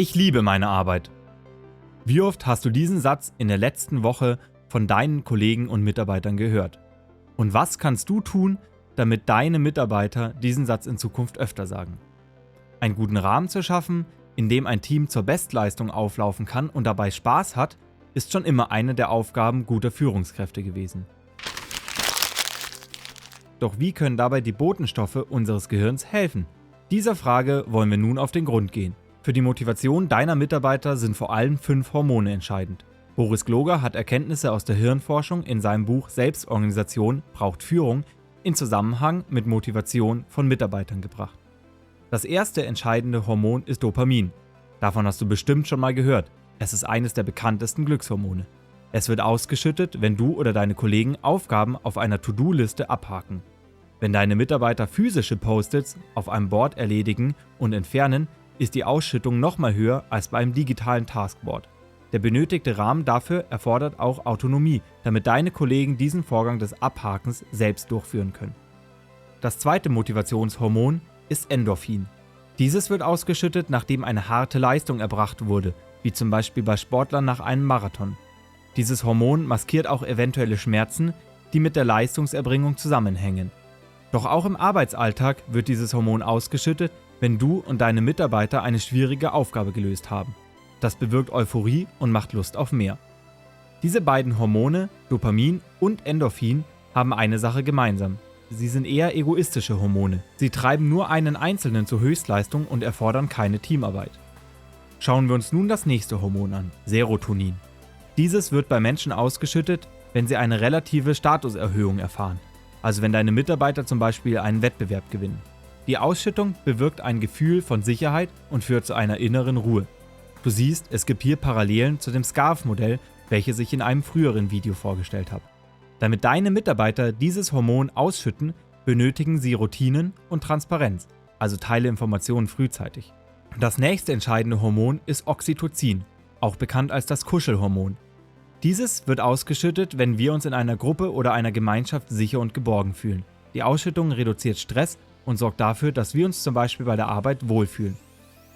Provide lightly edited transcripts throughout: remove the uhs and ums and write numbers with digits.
Ich liebe meine Arbeit. Wie oft hast du diesen Satz in der letzten Woche von deinen Kollegen und Mitarbeitern gehört? Und was kannst du tun, damit deine Mitarbeiter diesen Satz in Zukunft öfter sagen? Einen guten Rahmen zu schaffen, in dem ein Team zur Bestleistung auflaufen kann und dabei Spaß hat, ist schon immer eine der Aufgaben guter Führungskräfte gewesen. Doch wie können dabei die Botenstoffe unseres Gehirns helfen? Dieser Frage wollen wir nun auf den Grund gehen. Für die Motivation deiner Mitarbeiter sind vor allem 5 Hormone entscheidend. Boris Gloger hat Erkenntnisse aus der Hirnforschung in seinem Buch Selbstorganisation braucht Führung in Zusammenhang mit Motivation von Mitarbeitern gebracht. Das erste entscheidende Hormon ist Dopamin. Davon hast du bestimmt schon mal gehört. Es ist eines der bekanntesten Glückshormone. Es wird ausgeschüttet, wenn du oder deine Kollegen Aufgaben auf einer To-Do-Liste abhaken. Wenn deine Mitarbeiter physische Post-its auf einem Board erledigen und entfernen, ist die Ausschüttung nochmal höher als beim digitalen Taskboard. Der benötigte Rahmen dafür erfordert auch Autonomie, damit deine Kollegen diesen Vorgang des Abhakens selbst durchführen können. Das zweite Motivationshormon ist Endorphin. Dieses wird ausgeschüttet, nachdem eine harte Leistung erbracht wurde, wie zum Beispiel bei Sportlern nach einem Marathon. Dieses Hormon maskiert auch eventuelle Schmerzen, die mit der Leistungserbringung zusammenhängen. Doch auch im Arbeitsalltag wird dieses Hormon ausgeschüttet, wenn du und deine Mitarbeiter eine schwierige Aufgabe gelöst haben. Das bewirkt Euphorie und macht Lust auf mehr. Diese beiden Hormone, Dopamin und Endorphin, haben eine Sache gemeinsam. Sie sind eher egoistische Hormone. Sie treiben nur einen Einzelnen zur Höchstleistung und erfordern keine Teamarbeit. Schauen wir uns nun das nächste Hormon an, Serotonin. Dieses wird bei Menschen ausgeschüttet, wenn sie eine relative Statuserhöhung erfahren. Also wenn deine Mitarbeiter zum Beispiel einen Wettbewerb gewinnen. Die Ausschüttung bewirkt ein Gefühl von Sicherheit und führt zu einer inneren Ruhe. Du siehst, es gibt hier Parallelen zu dem SCARF-Modell, welches ich in einem früheren Video vorgestellt habe. Damit deine Mitarbeiter dieses Hormon ausschütten, benötigen sie Routinen und Transparenz, also teile Informationen frühzeitig. Das nächste entscheidende Hormon ist Oxytocin, auch bekannt als das Kuschelhormon. Dieses wird ausgeschüttet, wenn wir uns in einer Gruppe oder einer Gemeinschaft sicher und geborgen fühlen. Die Ausschüttung reduziert Stress und sorgt dafür, dass wir uns zum Beispiel bei der Arbeit wohlfühlen.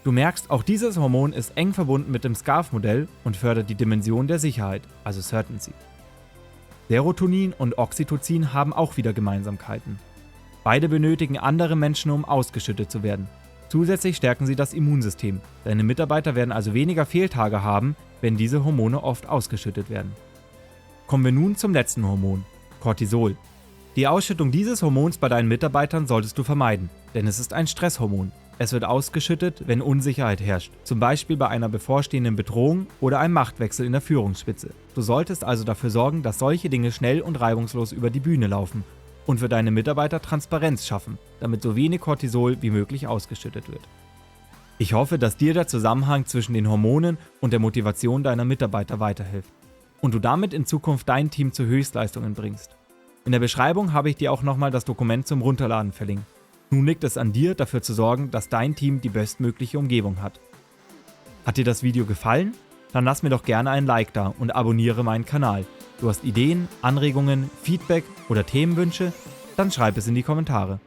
Du merkst, auch dieses Hormon ist eng verbunden mit dem SCARF-Modell und fördert die Dimension der Sicherheit, also Certainty. Serotonin und Oxytocin haben auch wieder Gemeinsamkeiten. Beide benötigen andere Menschen, um ausgeschüttet zu werden. Zusätzlich stärken sie das Immunsystem. Deine Mitarbeiter werden also weniger Fehltage haben, wenn diese Hormone oft ausgeschüttet werden. Kommen wir nun zum letzten Hormon, Cortisol. Die Ausschüttung dieses Hormons bei deinen Mitarbeitern solltest du vermeiden, denn es ist ein Stresshormon. Es wird ausgeschüttet, wenn Unsicherheit herrscht, zum Beispiel bei einer bevorstehenden Bedrohung oder einem Machtwechsel in der Führungsspitze. Du solltest also dafür sorgen, dass solche Dinge schnell und reibungslos über die Bühne laufen und für deine Mitarbeiter Transparenz schaffen, damit so wenig Cortisol wie möglich ausgeschüttet wird. Ich hoffe, dass dir der Zusammenhang zwischen den Hormonen und der Motivation deiner Mitarbeiter weiterhilft und du damit in Zukunft dein Team zu Höchstleistungen bringst. In der Beschreibung habe ich dir auch nochmal das Dokument zum Runterladen verlinkt. Nun liegt es an dir, dafür zu sorgen, dass dein Team die bestmögliche Umgebung hat. Hat dir das Video gefallen? Dann lass mir doch gerne ein Like da und abonniere meinen Kanal. Du hast Ideen, Anregungen, Feedback oder Themenwünsche? Dann schreib es in die Kommentare.